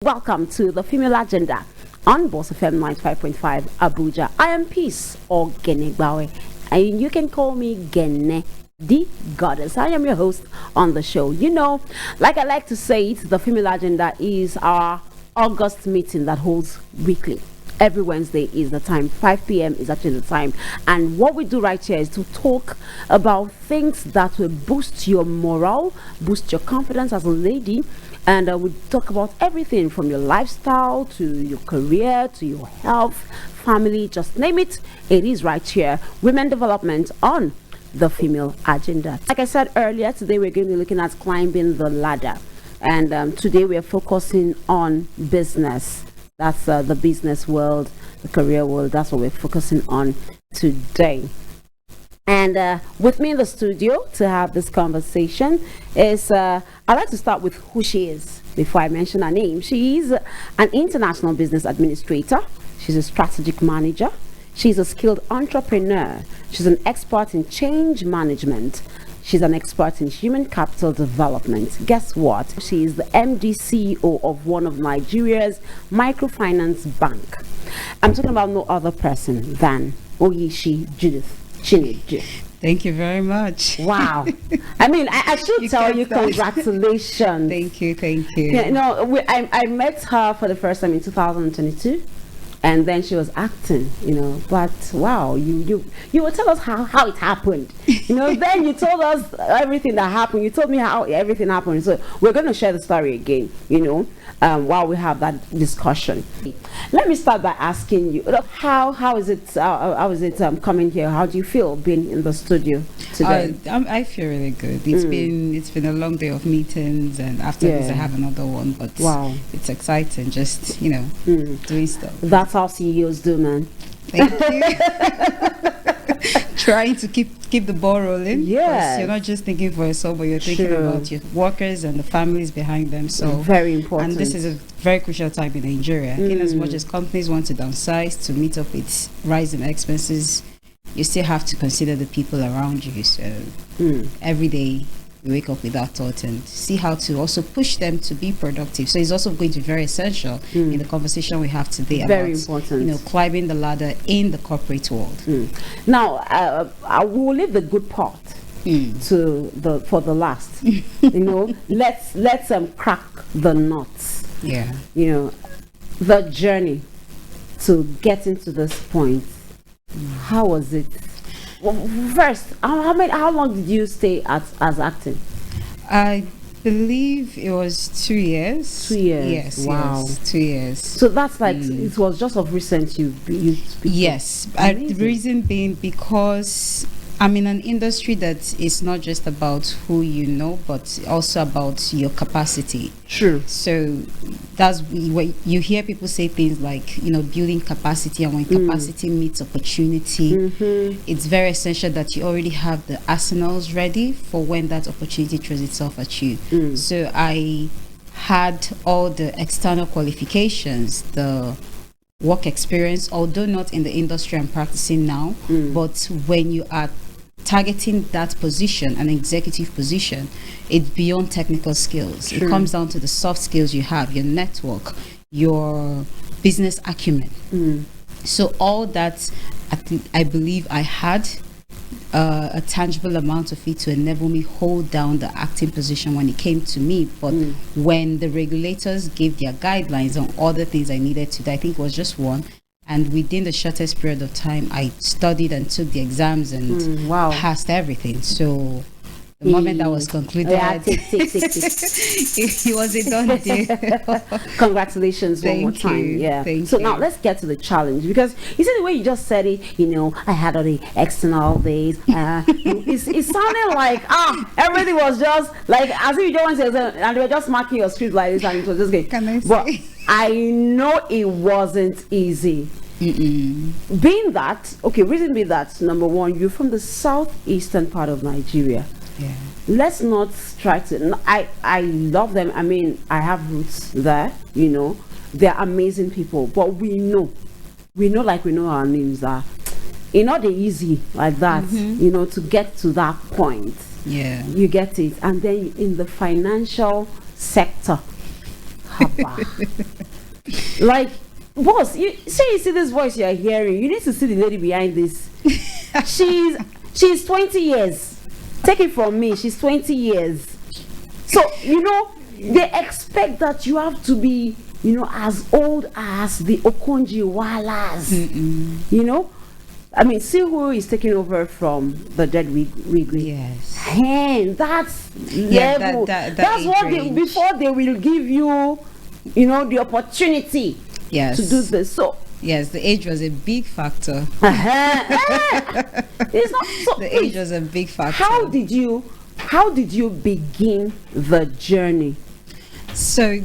Welcome to the Female Agenda on Boss FM 95.5 Abuja. I am Peace or Genegbawe, and you can call me Gene, the goddess. I am your host on the show. You know, like I like to say it, the Female Agenda is our August meeting that holds weekly. Every Wednesday is the time. 5 p.m. is actually the time. And what we do right here is to talk about things that will boost your morale, boost your confidence as a lady. And we talk about everything from your lifestyle to your career to your health, family, just name it. It is right here. Women development on the Female Agenda. Like I said earlier, today we're going to be looking at climbing the ladder. And today we're focusing on business. That's the business world, the career world. That's what we're focusing on today. And with me in the studio to have this conversation is, I'd like to start with who she is before I mention her name. She is an international business administrator. She's a strategic manager. She's a skilled entrepreneur. She's an expert in change management. She's an expert in human capital development. Guess what? She is the MD CEO of one of Nigeria's microfinance bank. I'm talking about no other person than Oyishi Judith Chinedu. Thank you very much. Wow. I mean, I should tell you congratulations. Thank you. Yeah, I met her for the first time in 2022. And then she was acting, but wow, you will tell us how it happened. Then you told us everything that happened. You told me how everything happened. So we're going to share the story again, while we have that discussion. Let me start by asking you, how is it coming here? How do you feel being in the studio today? I feel really good. It's been a long day of meetings, and after this I have another one, but wow, it's exciting just, doing stuff. That's how CEOs do, man. Thank you. Trying to keep the ball rolling. Yeah, you're not just thinking for yourself, but you're thinking about your workers and the families behind them. So very important. And this is a very crucial time in Nigeria. In as much as companies want to downsize to meet up with rising expenses, you still have to consider the people around you. So every day you wake up with that thought and see how to also push them to be productive. So it's also going to be very essential in the conversation we have today very about important. Climbing the ladder in the corporate world. Now I will leave the good part for the last. Let's crack the nuts. Yeah. The journey to getting to this point. How was it? Well, first, how long did you stay as acting? I believe it was 2 years. 2 years. Yes. Wow. Yes, 2 years. So that's like it was just of recent you. Yes. The reason being because I'm in an industry that is not just about who you know, but also about your capacity. True. So that's what you hear people say things like, building capacity, and when capacity meets opportunity, it's very essential that you already have the arsenals ready for when that opportunity throws itself at you. So I had all the external qualifications, the work experience, although not in the industry I'm practicing now, but when you are targeting that position, an executive position, it's beyond technical skills. True. It comes down to the soft skills you have, your network, your business acumen. So all that, I believe I had a tangible amount of it to enable me hold down the acting position when it came to me. But when the regulators gave their guidelines on other things I needed to do, I think it was just one. And within the shortest period of time, I studied and took the exams and passed everything. So the moment that was concluded, it was a done deal. Congratulations one more time. Yeah. Thank you. Now let's get to the challenge, because you see the way you just said it. I had all the external days. It sounded like everything was just like as if you don't want to say, and they were just marking your script like this, and it was just good. Can I say? But I know it wasn't easy. Being that, reason being that, number one, you're from the southeastern part of Nigeria. Yeah. Let's not try to. I love them. I mean, I have roots there. They're amazing people. But we know our names are. It's not easy like that. To get to that point. Yeah. You get it. And then in the financial sector, Haba. Like, boss, you see this voice you're hearing, you need to see the lady behind this. she's 20 years. Take it from me, she's 20 years. So, they expect that you have to be, as old as the Okonji Walas. I mean, see who is taking over from the dead Wigwe. Yes. Hey, that's level. That's what before they will give you, the opportunity to do this. So yes, the age was a big factor. It's not so. The age was a big factor. How did you begin the journey? So,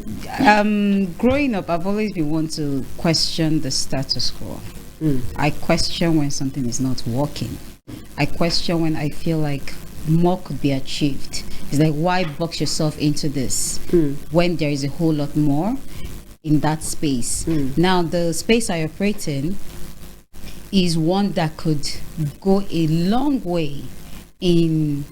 growing up, I've always been one to question the status quo. I question when something is not working. I question when I feel like more could be achieved. It's like, why box yourself into this when there is a whole lot more in that space? Now, the space I operate in is one that could go a long way in,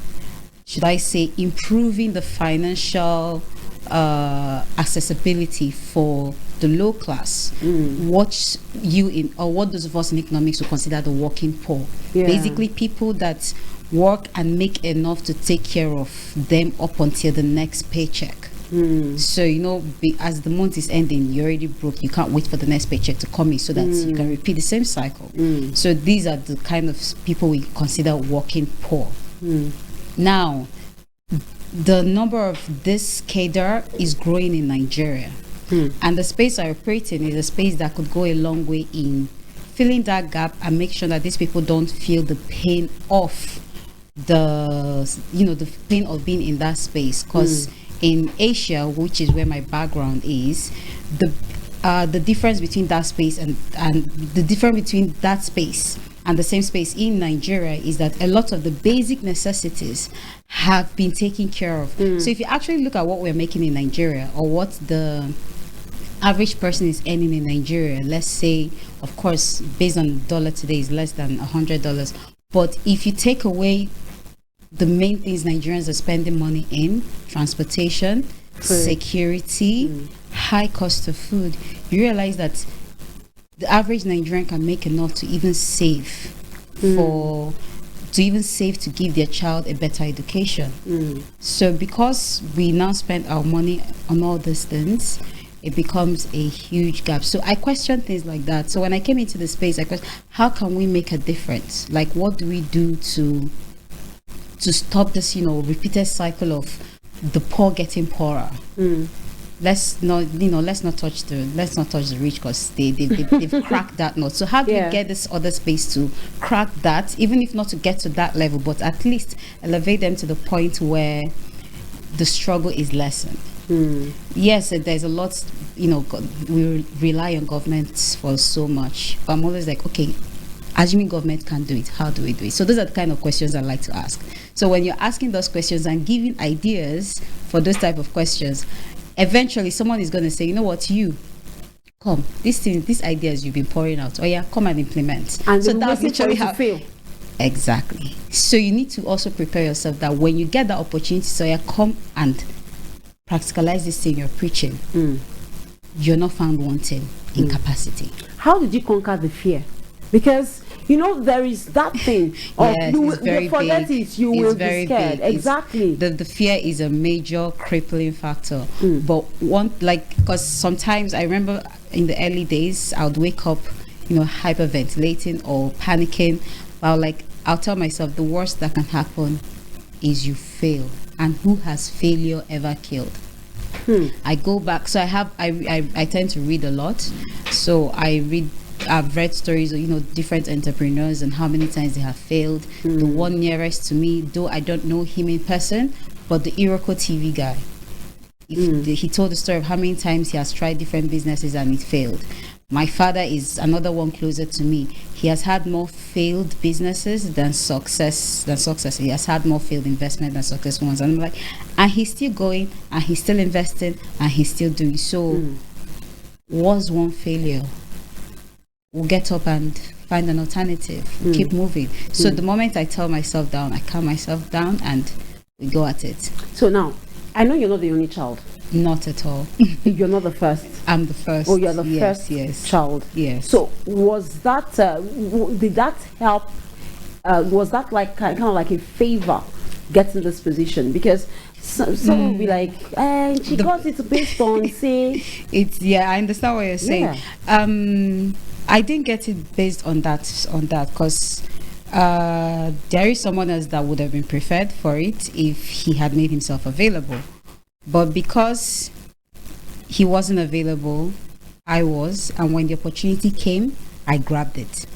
should I say, improving the financial accessibility for the low class. What those of us in economics would consider the working poor. Basically, people that work and make enough to take care of them up until the next paycheck. So as the month is ending, you're already broke. You can't wait for the next paycheck to come in so that you can repeat the same cycle. So these are the kind of people we consider working poor. Now, the number of this cadre is growing in Nigeria. And the space I operate in is a space that could go a long way in filling that gap and make sure that these people don't feel the pain of the pain of being in that space. Because in Asia, which is where my background is, the difference between that space and the difference between that space and the same space in Nigeria is that a lot of the basic necessities have been taken care of. So if you actually look at what we're making in Nigeria, or what the average person is earning in Nigeria, let's say, of course, based on the dollar today, is less than $100. But if you take away the main things Nigerians are spending money in, transportation, security, high cost of food, you realize that the average Nigerian can make enough to even save to give their child a better education. So because we now spend our money on all these things, it becomes a huge gap. So I question things like that. So when I came into the space, I question, how can we make a difference? Like, what do we do to stop this, repeated cycle of the poor getting poorer? Let's not touch the rich, because they've cracked that nut. So how do we get this other space to crack that, even if not to get to that level, but at least elevate them to the point where the struggle is lessened? Yes, there's a lot, we rely on governments for so much, but I'm always like, okay, assuming government can't do it, how do we do it? So those are the kind of questions I like to ask. So when you're asking those questions and giving ideas for those type of questions, eventually someone is going to say, you know what, come, these ideas you've been pouring out, come and implement. And so that's literally how fail. Exactly. So you need to also prepare yourself that when you get that opportunity, come and practicalize this thing you're preaching, you're not found wanting in capacity. How did you conquer the fear? Because there is that thing of yes, you will forget it, you will be scared. Exactly. The fear is a major crippling factor. But because sometimes I remember in the early days, I would wake up, hyperventilating or panicking. But I'll tell myself, the worst that can happen is you fail. And who has failure ever killed? I go back. So I tend to read a lot. So I've read stories of different entrepreneurs and how many times they have failed. The one nearest to me, though I don't know him in person, but the Iroko TV guy, he told the story of how many times he has tried different businesses and it failed. My father is another one closer to me. He has had more failed businesses than success. He has had more failed investment than successful ones. And I'm like, and he's still going, and he's still investing, and he's still doing. So was one failure, we'll get up and find an alternative, keep moving. So the moment I tell myself down, I calm myself down and we go at it. So now, I know you're not the only child. Not at all. You're not the first. I'm the first. Oh, you're the first child. Yes. So was that? Did that help? Was that like kind of like a favor getting this position? Because some will be like, she got it based on say. It's I understand what you're saying. Yeah. I didn't get it based on that because there is someone else that would have been preferred for it if he had made himself available. But because he wasn't available, I was, and when the opportunity came, I grabbed it.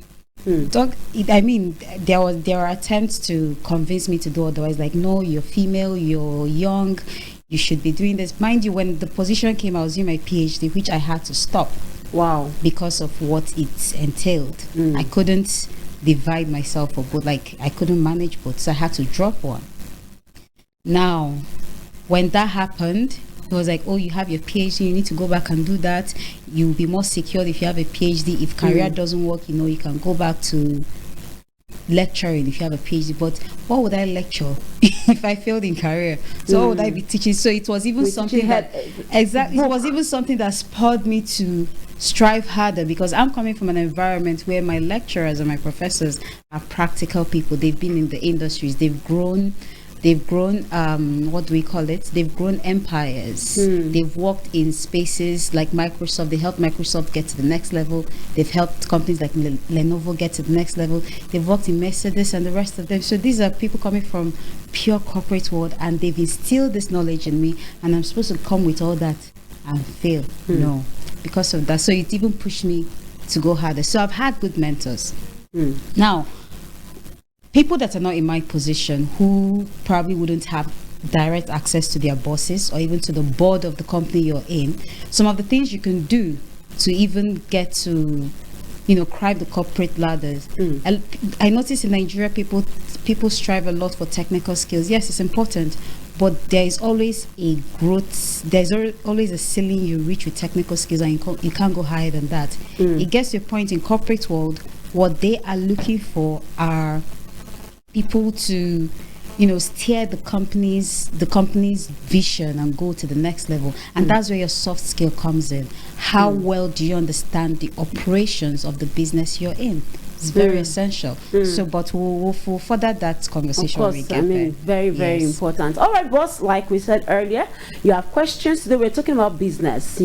I mean, there were attempts to convince me to do otherwise. Like, no, you're female, you're young, you should be doing this. Mind you, when the position came, I was doing my PhD, which I had to stop. Wow! Because of what it entailed, I couldn't divide myself for both. Like, I couldn't manage both, so I had to drop one. Now, when that happened, it was like, oh, you have your PhD, you need to go back and do that. You'll be more secure if you have a PhD. If career doesn't work, you can go back to lecturing if you have a PhD. But what would I lecture if I failed in career? So what would I be teaching? So it was even something that exactly it was even something that spurred me to strive harder, because I'm coming from an environment where my lecturers and my professors are practical people. They've been in the industries, they've grown what do we call it, they've grown empires. They've worked in spaces like Microsoft. They helped Microsoft get to the next level. They've helped companies like Lenovo get to the next level. They've worked in Mercedes and the rest of them. So these are people coming from pure corporate world, and they've instilled this knowledge in me, and I'm supposed to come with all that and fail. No, because of that. So it even pushed me to go harder. So I've had good mentors. Now, people that are not in my position, who probably wouldn't have direct access to their bosses or even to the board of the company you're in, some of the things you can do to even get to, climb the corporate ladders. I notice in Nigeria, people strive a lot for technical skills. Yes, it's important, but there is always a growth. There's always a ceiling you reach with technical skills, and you can't go higher than that. It gets to a point in corporate world, what they are looking for are people to steer the company's vision and go to the next level. And that's where your soft skill comes in. How well do you understand the operations of the business you're in? It's very essential. So, but we'll further that conversation. Of course, very, very important. All right, boss, like we said earlier, you have questions today. We're talking about business,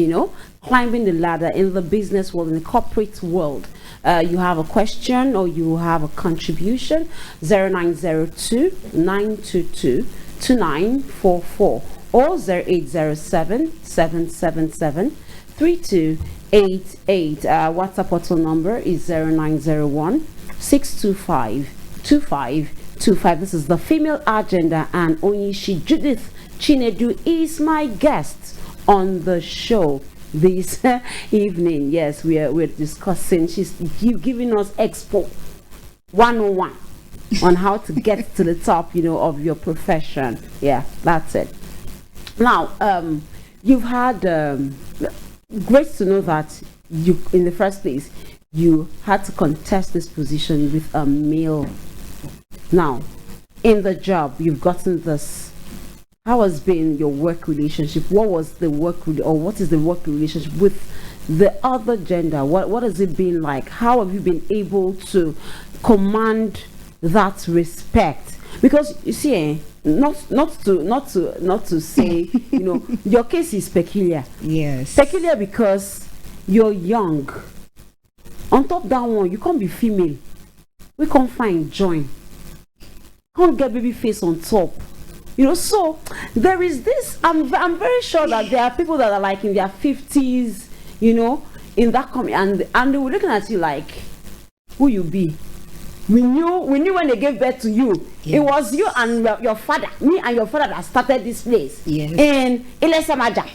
climbing the ladder in the business world, in the corporate world. You have a question or you have a contribution, 0902 922 2944 or 0807 777 3288. WhatsApp portal number is 0901 625 2525. This is the female agenda, and Onyishi Judith Chinedu is my guest on the show this evening. Yes, we're discussing. She's giving us Expo 101 on how to get to the top, of your profession. Yeah, that's it. Now, you've had great to know that you, in the first place, you had to contest this position with a male. Now, in the job, you've gotten this. How has been your work relationship? What is the work relationship with the other gender? What has it been like? How have you been able to command that respect? Because you see, not to say, your case is peculiar. Yes. Peculiar because you're young. On top of that one, you can't be female. We can't find join. Can't get baby face on top. So there is this. I'm very sure that there are people that are like in their 50s, in that community, and they were looking at you like, who you be? We knew when they gave birth to you. Yes. It was you and your father, me and your father, that started this place. Yes. In Ilesamaja,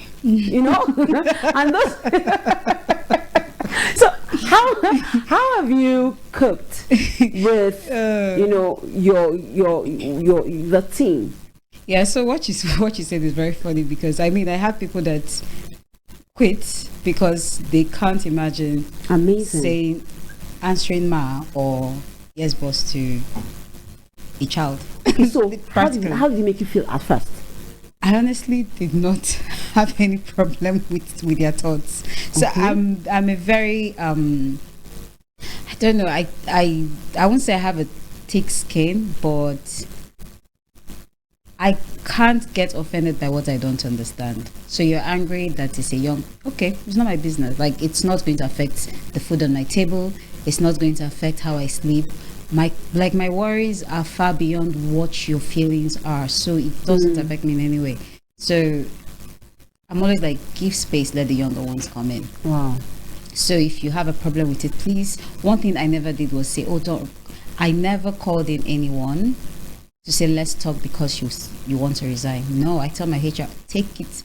and those. So how have you coped with the team? Yeah, so what you said is very funny, because I have people that quit because they can't imagine saying answering ma or yes boss to a child. So how did it make you feel at first? I honestly did not have any problem with their thoughts. So I'm a very I don't know, I won't say I have a thick skin, but I can't get offended by what I don't understand. So you're angry that it's a young, okay, it's not my business. Like, it's not going to affect the food on my table. It's not going to affect how I sleep. My worries are far beyond what your feelings are. So it doesn't affect me in any way. So I'm always like, give space, let the younger ones come in. Wow. So if you have a problem with it, please. One thing I never did was say, oh, don't. I never called in anyone to say, let's talk because you want to resign. No, I tell my HR, take it.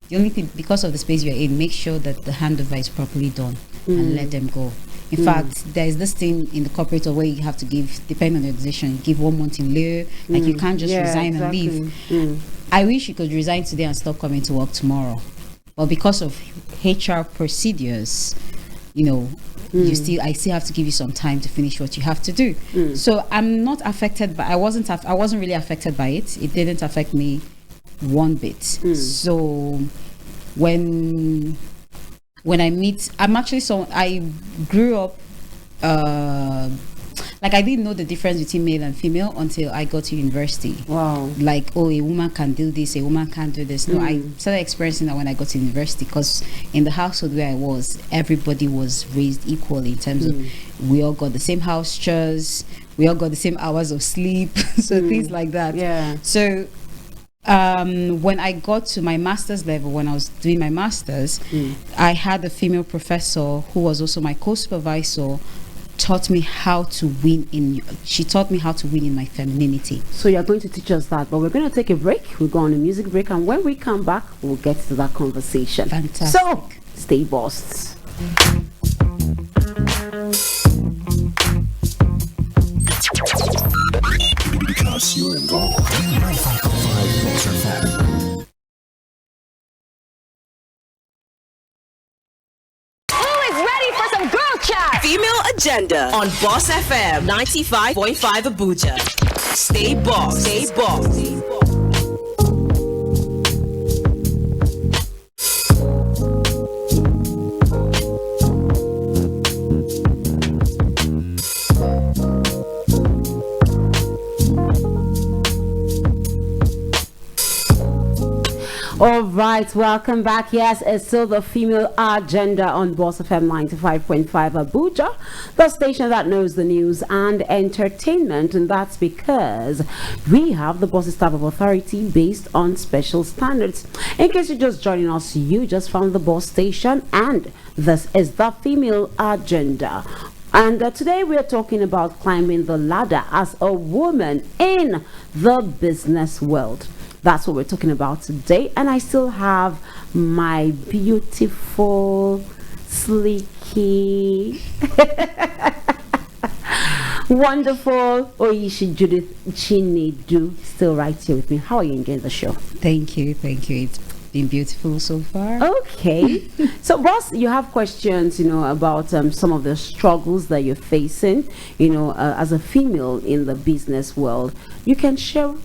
The only thing, because of the space you're in, make sure that the handover is properly done and let them go. In fact, there is this thing in the corporate where you have to give, depending on the organization, give 1 month in lieu. Like, you can't just resign and leave. I wish you could resign today and stop coming to work tomorrow. But because of HR procedures, you know, I still have to give you some time to finish what you have to do. So I'm not affected by, I wasn't really affected by it. It didn't affect me one bit. So when I meet, I grew up like, I didn't know the difference between male and female until I got to university. Wow. Like, oh, a woman can do this, a woman can't do this. No, I started experiencing that when I got to university, because in the household where I was, everybody was raised equally in terms of, we all got the same house chores, we all got the same hours of sleep, so things like that. Yeah. So when I got to my master's level, when I was doing my master's, I had a female professor who was also my co-supervisor, taught me how to win in my femininity. So you're going to teach us that, but we're going to take a break. We'll go on a music break, and when we come back, we'll get to that conversation. Fantastic. So stay bossed. Because you're involved. 95.5 Boss FM. Female Agenda on Boss FM 95.5 Abuja. Stay boss. Stay boss. All right, welcome back. Yes, it's still the Female Agenda on Boss FM 95.5 Abuja, the station that knows the news and entertainment, and that's because we have the Boss Staff of Authority based on special standards. In case you're just joining us, you just found the Boss station, and this is the Female Agenda. And today we are talking about climbing the ladder as a woman in the business world. That's what we're talking about today. And I still have my beautiful, sleeky, wonderful Oyishi Judith Chinedu still right here with me. How are you enjoying the show? Thank you. It's been beautiful so far. Okay. So, boss, you have questions, about some of the struggles that you're facing, as a female in the business world. You can share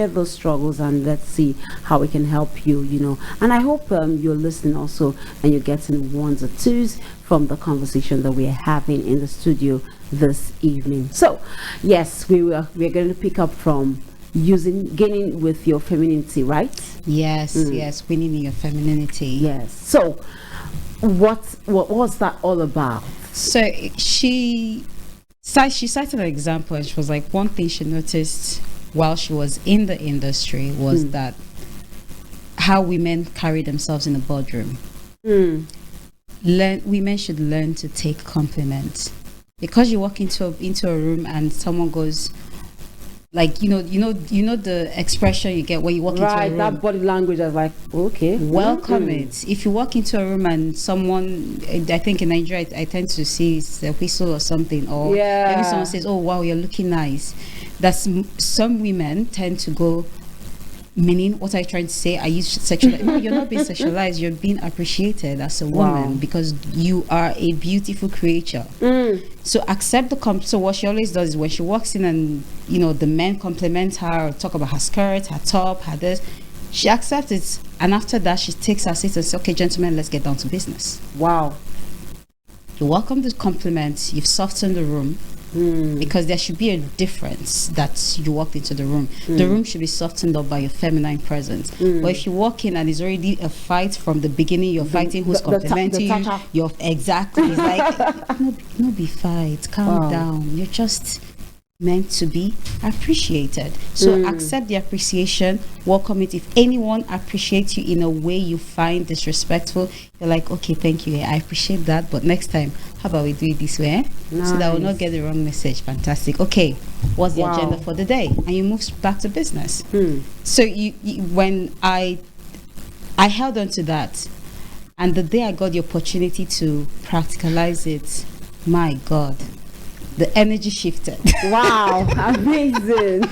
those struggles, and let's see how we can help you, And I hope you're listening also, and you're getting ones or twos from the conversation that we're having in the studio this evening. So, yes, we're going to pick up from gaining with your femininity, right? Yes, winning in your femininity. Yes. So what was that all about? So she cited an example, and she was like, one thing she noticed while she was in the industry was that how women carry themselves in the boardroom. Women should learn to take compliments, because you walk into a room and someone goes, like, the expression you get when you walk into a room. That body language is like, okay, welcome it. If you walk into a room and someone, I think in Nigeria, I tend to see a whistle or something, or maybe someone says, oh wow, you're looking nice. That's some women tend to go, meaning, what are you trying to say? Are you sexualized? No, you're not being sexualized. You're being appreciated as a woman because you are a beautiful creature. So accept the so what she always does is when she walks in and the men compliment her or talk about her skirt, her top, her this, She accepts it, and after that, she takes her seat and says, "Okay, gentlemen, let's get down to business." Wow. You welcome the compliment. You've softened the room. Because there should be a difference that you walked into the room. The room should be softened up by your feminine presence. But if you walk in and it's already a fight from the beginning, you're fighting who's complimenting you. You're exactly. It's like no be fight. Calm down. You're just meant to be appreciated. So accept the appreciation, welcome it. If anyone appreciates you in a way you find disrespectful, you're like, okay, thank you, I appreciate that, but next time, how about we do it this way? Nice. So that will not get the wrong message. Fantastic. Okay, what's the agenda for the day? And you move back to business. So you when I held on to that, and the day I got the opportunity to practicalize it, my God, the energy shifted. Wow, amazing.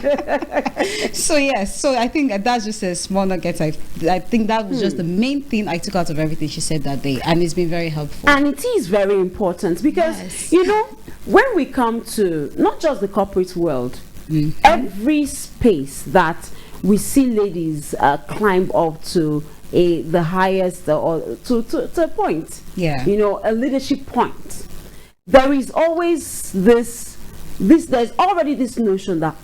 So yes, so I think that's just a small nugget. I think that was just the main thing I took out of everything she said that day, and it's been very helpful. And it is very important because you know, when we come to not just the corporate world, every space that we see ladies climb up to the highest or to a point, you know, a leadership point, there is always this there's already this notion that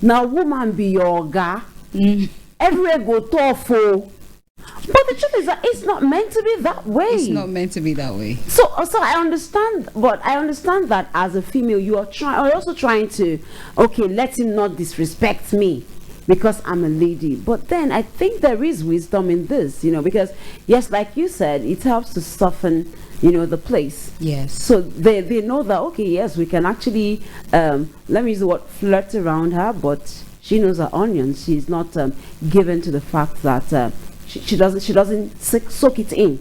now woman be your guy, everywhere go tough. But the truth is that it's not meant to be that way. It's not meant to be that way. So I understand, but I understand that as a female, you're also trying to, okay, let him not disrespect me because I'm a lady. But then I think there is wisdom in this, you know, because yes, like you said, it helps to soften, you know, the place. Yes. So they know that, okay, yes, we can actually, let me use the word flirt around her, but she knows her onions. She's not given to the fact that she doesn't soak it in.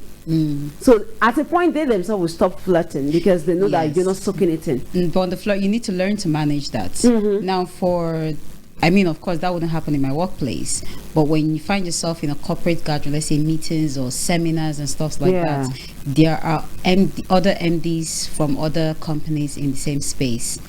So at a point, they themselves will stop flirting because they know that you're not soaking it in. But on the floor, you need to learn to manage that. Now I mean, of course, that wouldn't happen in my workplace. But when you find yourself in a corporate gathering, let's say meetings or seminars and stuff like that, there are other MDs from other companies in the same space,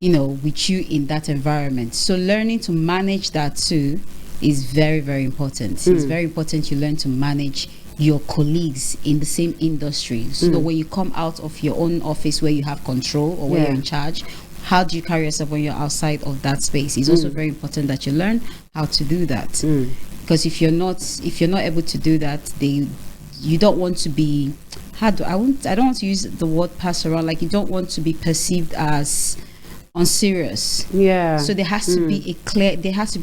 you know, with you in that environment. So learning to manage that too is very, very important. It's very important you learn to manage your colleagues in the same industry. So when you come out of your own office where you have control or where you're in charge, how do you carry yourself when you're outside of that space? It's also very important that you learn how to do that. Because if you're not able to do that, you don't want to be I don't want to use the word pass around, like you don't want to be perceived as unserious. So there has to be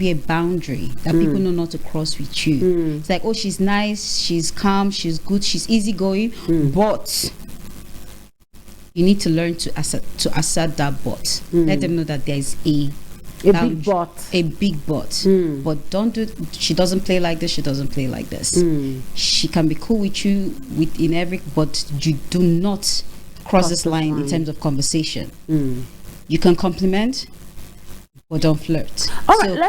a boundary that people know not to cross with you. It's like, oh, she's nice, she's calm, she's good, she's easygoing, but you need to learn to assert that but. Let them know that there's a big but. But don't do. She doesn't play like this. She doesn't play like this. She can be cool with you but you do not cross this line in terms of conversation. You can compliment, but don't flirt. All right,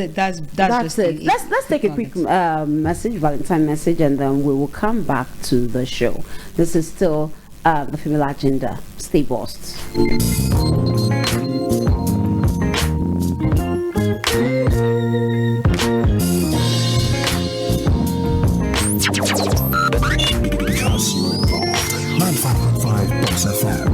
that's just it. Let's take a quick Valentine message, and then we will come back to the show. This is still the female agenda. Stay bossed. Because you're involved. 95.5 Box FM.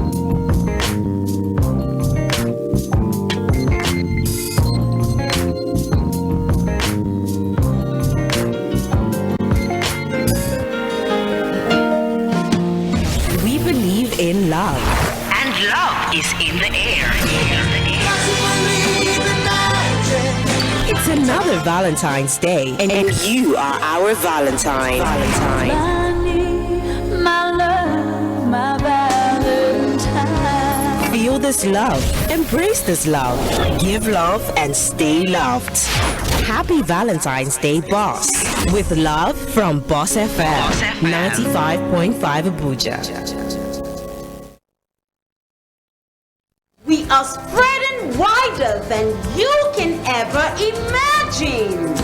In love, and love is in the air. It's another Valentine's Day, and you are our Valentine. My love, my Valentine. Feel this love, embrace this love, give love, and stay loved. Happy Valentine's Day, Boss, with love from Boss FM 95.5 Abuja. We are spreading wider than you can ever imagine.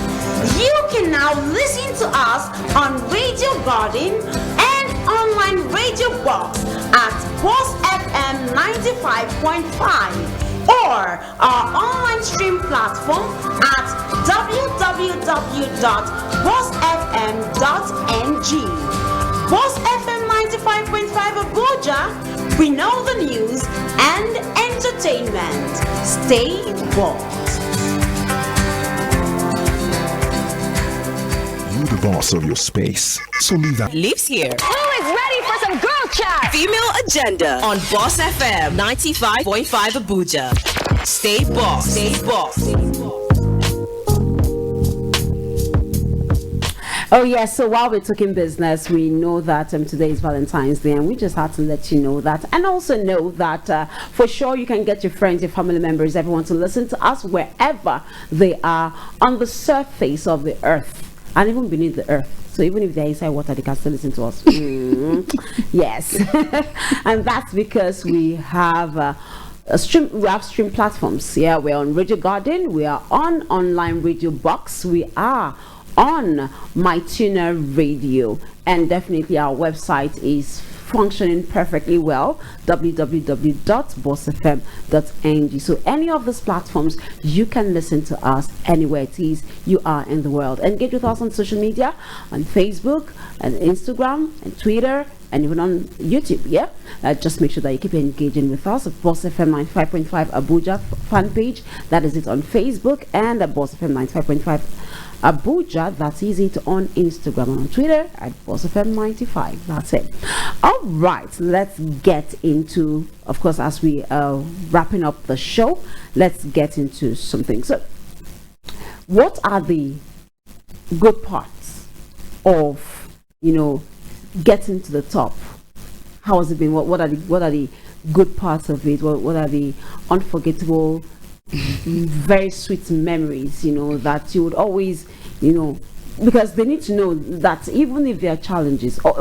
You can now listen to us on Radio Garden and online radio box at Boss FM 95.5 or our online stream platform at www.bossfm.ng. Boss FM 95.5 Abuja, we know the news and entertainment. Stay boss. You're the boss of your space, so leave that. Lives here. Who is ready for some girl chat? Female Agenda on Boss FM 95.5 Abuja. Stay boss. Stay boss. Oh yes, so while we're talking business, we know that today is Valentine's Day, and we just had to let you know that, and also know that for sure you can get your friends, your family members, everyone to listen to us wherever they are on the surface of the earth and even beneath the earth. So even if they're inside water, they can still listen to us. Yes. And that's because we have stream platforms. Yeah, we're on Radio Garden, we are on online radio box, we are on MyTuner Radio, and definitely our website is functioning perfectly well, www.bossfm.ng. So any of these platforms, you can listen to us anywhere it is you are in the world. Engage with us on social media, on Facebook and Instagram and Twitter, and even on YouTube. Yeah, just make sure that you keep engaging with us at Boss FM 95.5 Abuja fan page. That is it on Facebook, and at Boss FM 95.5 Abuja. That's easy to on Instagram and on Twitter at Boss FM 95. That's it. All right, let's get into, of course, as we wrapping up the show, let's get into something. So, what are the good parts of, getting to the top? How has it been? What are the good parts of it? What are the unforgettable, very sweet memories, that you would always, because they need to know that even if there are challenges, or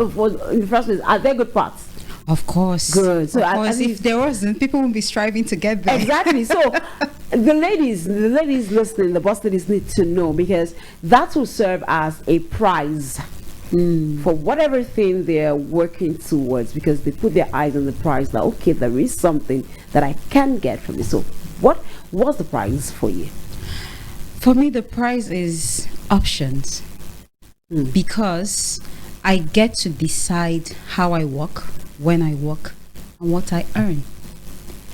in the first place, are there good parts? Of course. Good. So of course, if there wasn't, people wouldn't be striving together. Exactly. So the ladies listening, the boss ladies need to know, because that will serve as a prize for whatever thing they're working towards, because they put their eyes on the prize, that okay, there is something that I can get from this. So what was the prize for you? For me, the prize is options, because I get to decide how I work, when I work, and what I earn.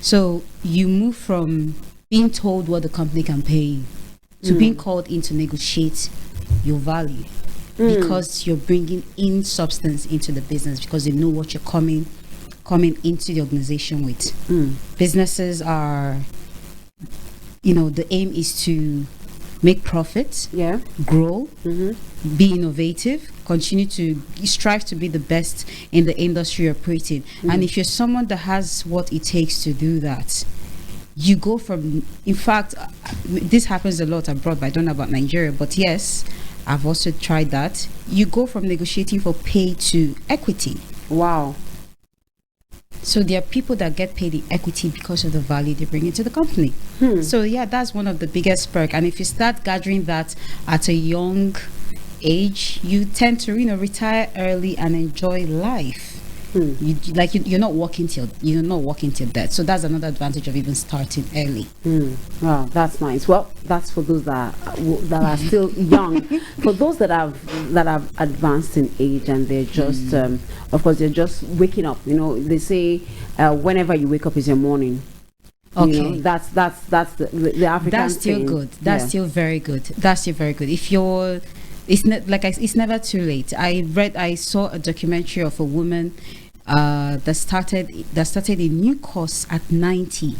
So you move from being told what the company can pay you to being called in to negotiate your value, because you're bringing in substance into the business, because you know what you're coming into the organization with. Businesses are, the aim is to make profits, grow, be innovative, continue to strive to be the best in the industry you're operating. And if you're someone that has what it takes to do that, you go from, in fact, this happens a lot abroad, but I don't know about Nigeria, but yes, I've also tried that. You go from negotiating for pay to equity. Wow. So there are people that get paid the equity because of the value they bring into the company. So yeah, that's one of the biggest perks. And if you start gathering that at a young age, you tend to retire early and enjoy life. You're not working till death. So that's another advantage of even starting early. Wow, that's nice. Well, that's for those that are still young. For those that have advanced in age and they're just of course they're just waking up. They say whenever you wake up is your morning. Okay, that's the African that's still thing. good. That's still very good. That's still very good. If you're, it's never too late. I saw a documentary of a woman that started a new course at 90.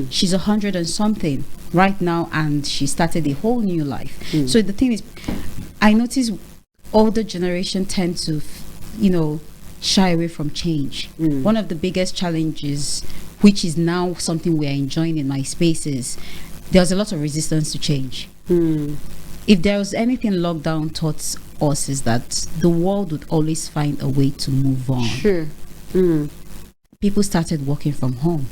She's 100 and something right now, and she started a whole new life. So the thing is, I notice older generation tend to shy away from change. One of the biggest challenges, which is now something we are enjoying in my spaces, there's a lot of resistance to change. If there was anything lockdown taught us, is that the world would always find a way to move on. Sure. People started working from home.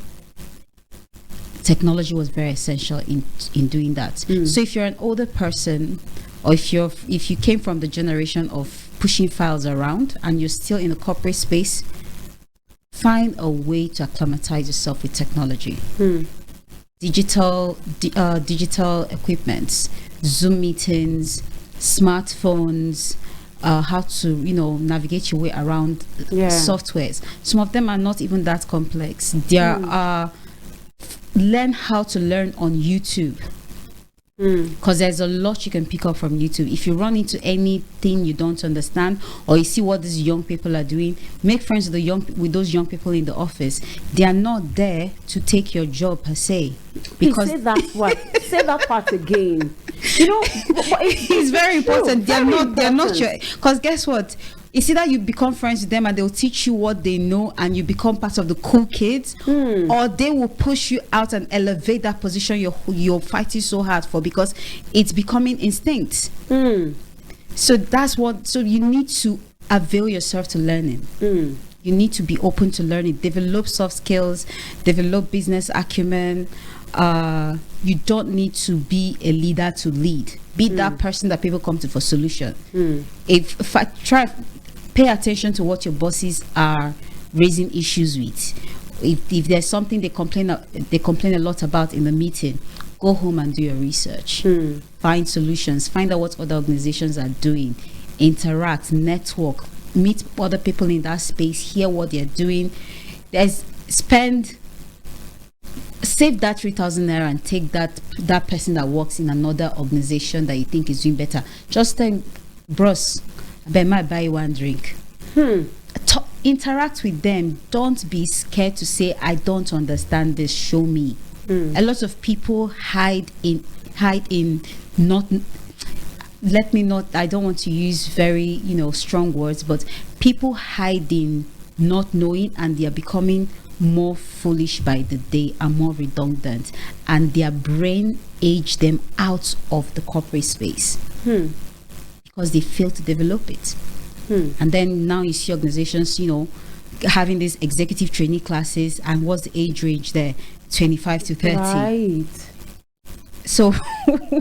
Technology was very essential in doing that. So if you're an older person, or if you came from the generation of pushing files around and you're still in a corporate space, find a way to acclimatize yourself with technology. digital equipment, Zoom meetings, smartphones, how to navigate your way around softwares. Some of them are not even that complex. There are learn how to learn on YouTube, because there's a lot you can pick up from YouTube. If you run into anything you don't understand, or you see what these young people are doing, make friends with those young people in the office. They are not there to take your job per se. Because say that part again. It's very important. They're not your, because guess what? It's either you become friends with them and they'll teach you what they know and you become part of the cool kids, or they will push you out and elevate that position you're fighting so hard for, because it's becoming instinct. So you need to avail yourself to learning. You need to be open to learning, develop soft skills, develop business acumen. You don't need to be a leader to lead. Be that person that people come to for solution. If I pay attention to what your bosses are raising issues with. If there's something they complain a lot about in the meeting, go home and do your research. Find solutions. Find out what other organizations are doing. Interact, network, meet other people in that space, hear what they're doing. Save that 3,000 naira and take that person that works in another organization that you think is doing better. Just think, bros, I might buy you one drink. Interact with them. Don't be scared to say, I don't understand this, show me. A lot of people hide in not, I don't want to use very strong words, but people hide in not knowing, and they are becoming more foolish by the day and more redundant, and their brain age them out of the corporate space because they fail to develop it. And then now you see organizations having these executive trainee classes, and what's the age range there? 25 to 30. Right. So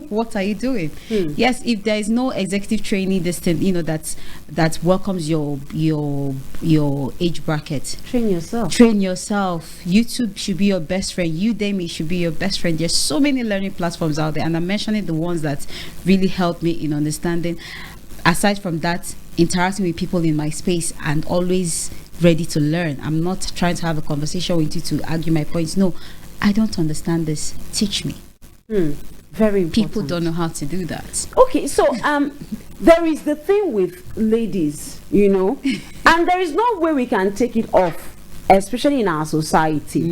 what are you doing? Yes, if there is no executive trainee that welcomes your age bracket, Train yourself. YouTube should be your best friend. Udemy should be your best friend. There's so many learning platforms out there, and I'm mentioning the ones that really helped me in understanding. Aside from that, interacting with people in my space and always ready to learn. I'm not trying to have a conversation with you to argue my points. No, I don't understand this. Teach me. Very important. People don't know how to do that. Okay, so there is the thing with ladies, and there is no way we can take it off, especially in our society.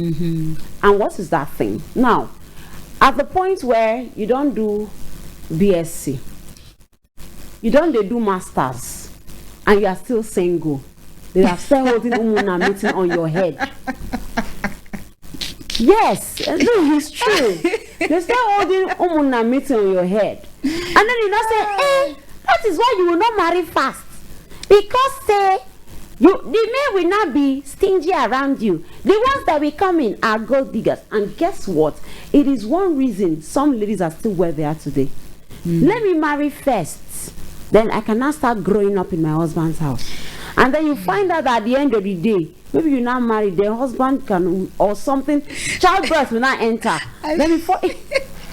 And what is that thing? Now, at the point where you don't do BSc, you don't do masters, and you are still single, they are still holding Umuna meeting on your head. Yes, no, it's true. They start holding Umuna meeting on your head. And then you not say, that is why you will not marry fast. Because the men will not be stingy around you. The ones that will come in are gold diggers. And guess what? It is one reason some ladies are still where they are today. Let me marry first. Then I can now start growing up in my husband's house. And then you find out that at the end of the day, maybe you're not married, the husband can, or something, childbirth will not enter.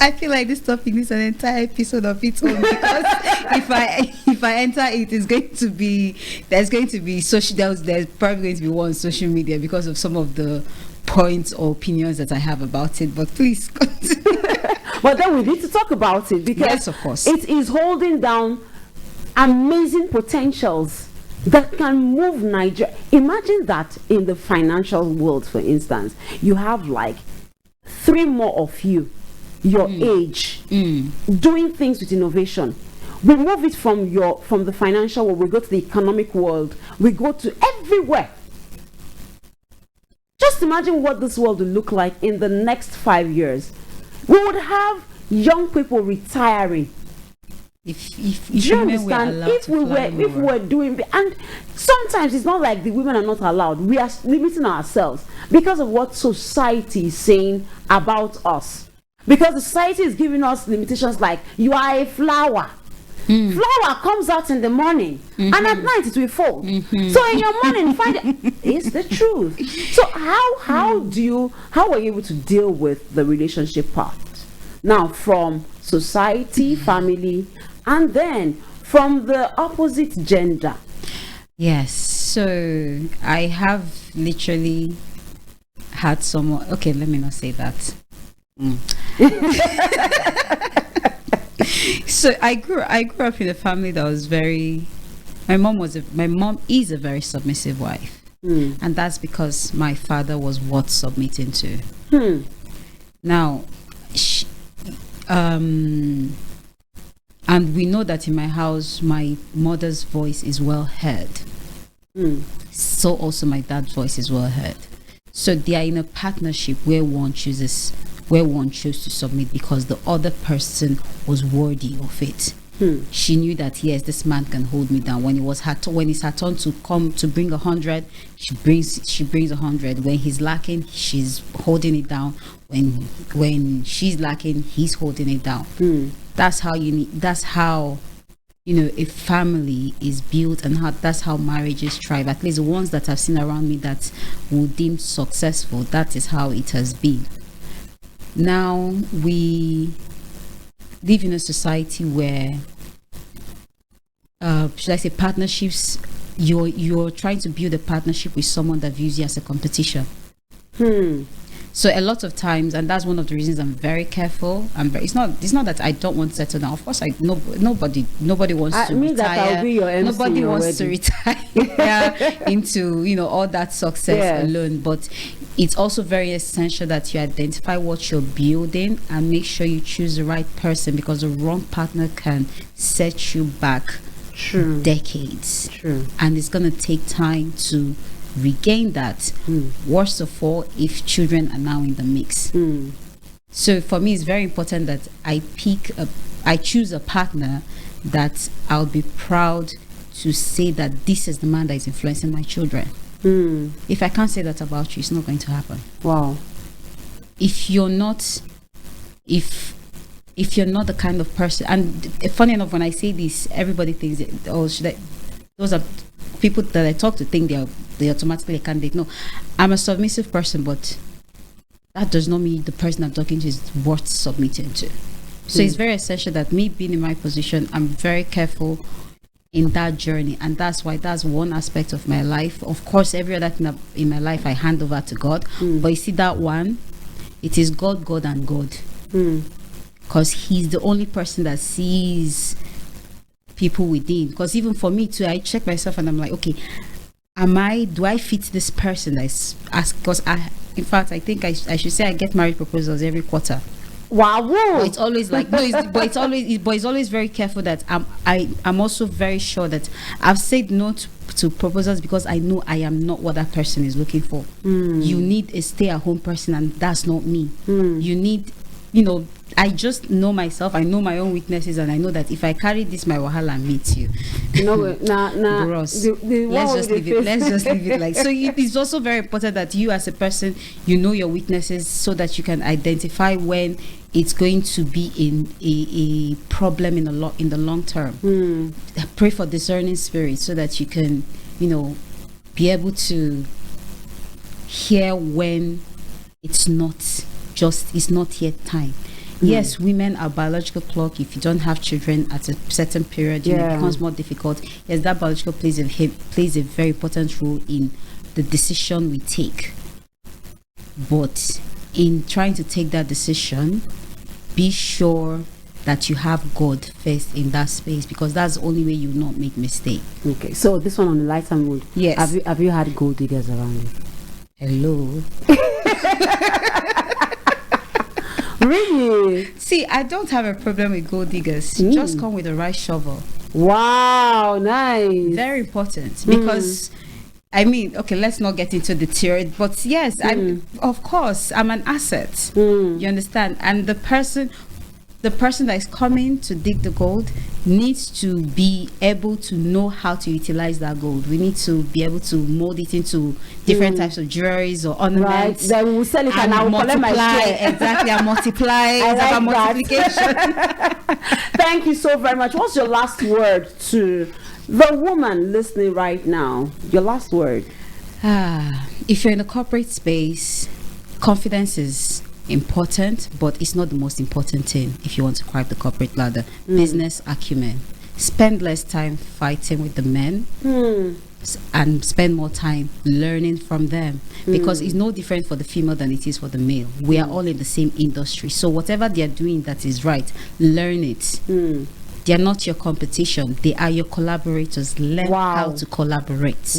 I feel like this topic needs an entire episode of its own, because if I enter it, there's going to be social. There's probably going to be one on social media because of some of the points or opinions that I have about it. But please continue. But then we need to talk about it, because yes, of course, it is holding down amazing potentials that can move Nigeria. Imagine that in the financial world, for instance, you have like 3 more of you, your age, doing things with innovation. We move it from the financial world, we go to the economic world, we go to everywhere. Just imagine what this world will look like in the next 5 years. We would have young people retiring. If you understand? If we were doing, and sometimes it's not like the women are not allowed. We are limiting ourselves because of what society is saying about us. Because the society is giving us limitations like, you are a flower. Flour comes out in the morning, and at night it will fold. So in your morning, find it. It's the truth. So how were you able to deal with the relationship part? Now, from society, family, and then from the opposite gender. Yes. So I have literally had someone. Okay, let me not say that. So I grew up in a family that was very. My mom is a very submissive wife, and that's because my father was worth submitting to. Now, and we know that in my house, my mother's voice is well heard. So also my dad's voice is well heard. So they are in a partnership where one chose to submit because the other person was worthy of it. She knew that yes, this man can hold me down. When it's her turn to come to bring 100, she brings 100. When he's lacking, she's holding it down. When she's lacking, he's holding it down. That's how a family is built, and that's how marriages thrive. At least the ones that I've seen around me that will deem successful, that is how it has been. Now we live in a society where should I say partnerships, you're trying to build a partnership with someone that views you as a competition. So a lot of times, and that's one of the reasons I'm very careful. It's not that I don't want to settle down. Of course, nobody wants to retire. That I'll be your MC nobody wants already. to retire into all that success alone. But it's also very essential that you identify what you're building and make sure you choose the right person, because the wrong partner can set you back decades. And it's going to take time to regain that. Worst of all, if children are now in the mix. So for me, it's very important that I choose a partner that I'll be proud to say that this is the man that is influencing my children. If I can't say that about you, it's not going to happen. Wow. If you're not the kind of person, and funny enough, when I say this, everybody thinks those are people that I talk to think they automatically a candidate. No, I'm a submissive person, but that does not mean the person I'm talking to is worth submitting to. So it's very essential that me being in my position, I'm very careful in that journey, and that's why that's one aspect of my life. Of course, every other thing in my life I hand over to God, but you see that one, it is God, and God, because He's the only person that sees people within. Because even for me too, I check myself and I'm like, okay, do I fit this person that's asked? Because in fact, I think I should say I get marriage proposals every quarter. Wow. But it's always like it's always very careful that I'm also very sure that I've said no to proposals because I know I am not what that person is looking for. You need a stay-at-home person, and that's not me. You need, I just know myself. I know my own weaknesses, and I know that if I carry this, my wahala meets you. Gross. Let's just leave it like so. It's also very important that you, as a person, you know your weaknesses so that you can identify when it's going to be in a problem in the long term. Pray for discerning spirit so that you can, be able to hear when it's not yet time. Yes, women are biological clock. If you don't have children at a certain period, it becomes more difficult. Yes, that biological plays a very important role in the decision we take. But in trying to take that decision, be sure that you have God first in that space, because that's the only way you will not make mistake. Okay, so this one on the lighter mood. Yes. Have you had gold diggers around you? Hello. Really? See, I don't have a problem with gold diggers. Just come with the right shovel. Wow, nice. Very important, because I mean, okay, let's not get into the theory, but yes, of course, I'm an asset. You understand? And the person, the person that is coming to dig the gold needs to be able to know how to utilize that gold. We need to be able to mold it into different types of jewelries or ornaments. Right. Then we'll sell it and I will collect my share. Exactly, and multiply. It's about multiplication. Thank you so very much. What's your last word to the woman listening right now? Your last word. If you're in a corporate space, confidence is important, but it's not the most important thing if you want to climb the corporate ladder. Business acumen. Spend less time fighting with the men and spend more time learning from them, because it's no different for the female than it is for the male. We are all in the same industry, so whatever they are doing that is right, learn it. They are not your competition, they are your collaborators. Learn how to collaborate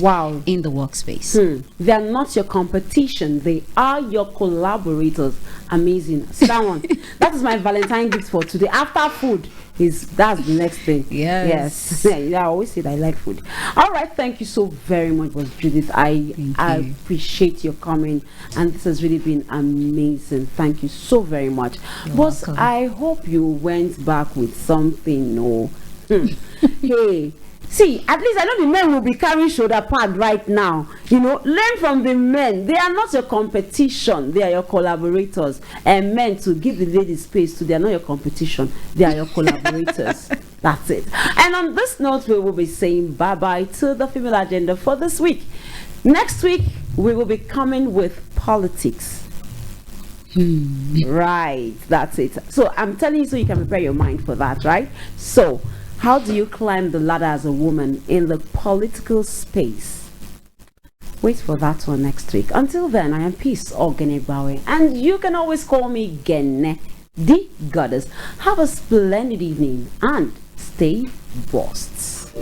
in the workspace. They are not your competition, they are your collaborators. Amazing. So that one, that is my Valentine gift for today. After food, that's the next thing. Yes. Yeah, I always say that I like food. All right, thank you so very much, Boss Judith. I appreciate your coming, and this has really been amazing. Thank you so very much. Boss, I hope you went back with something. No. Hey. See, at least I know the men will be carrying shoulder pad right now. You know, learn from the men. They are not your competition. They are your collaborators. And men, to give the ladies space, they are not your competition. They are your collaborators. That's it. And on this note, we will be saying bye-bye to the female agenda for this week. Next week, we will be coming with politics. Right, that's it. So I'm telling you so you can prepare your mind for that, right? So, how do you climb the ladder as a woman in the political space? Wait for that one next week. Until then, I am Peace Ogenegbawe, and you can always call me Gene, the goddess. Have a splendid evening and stay bossed.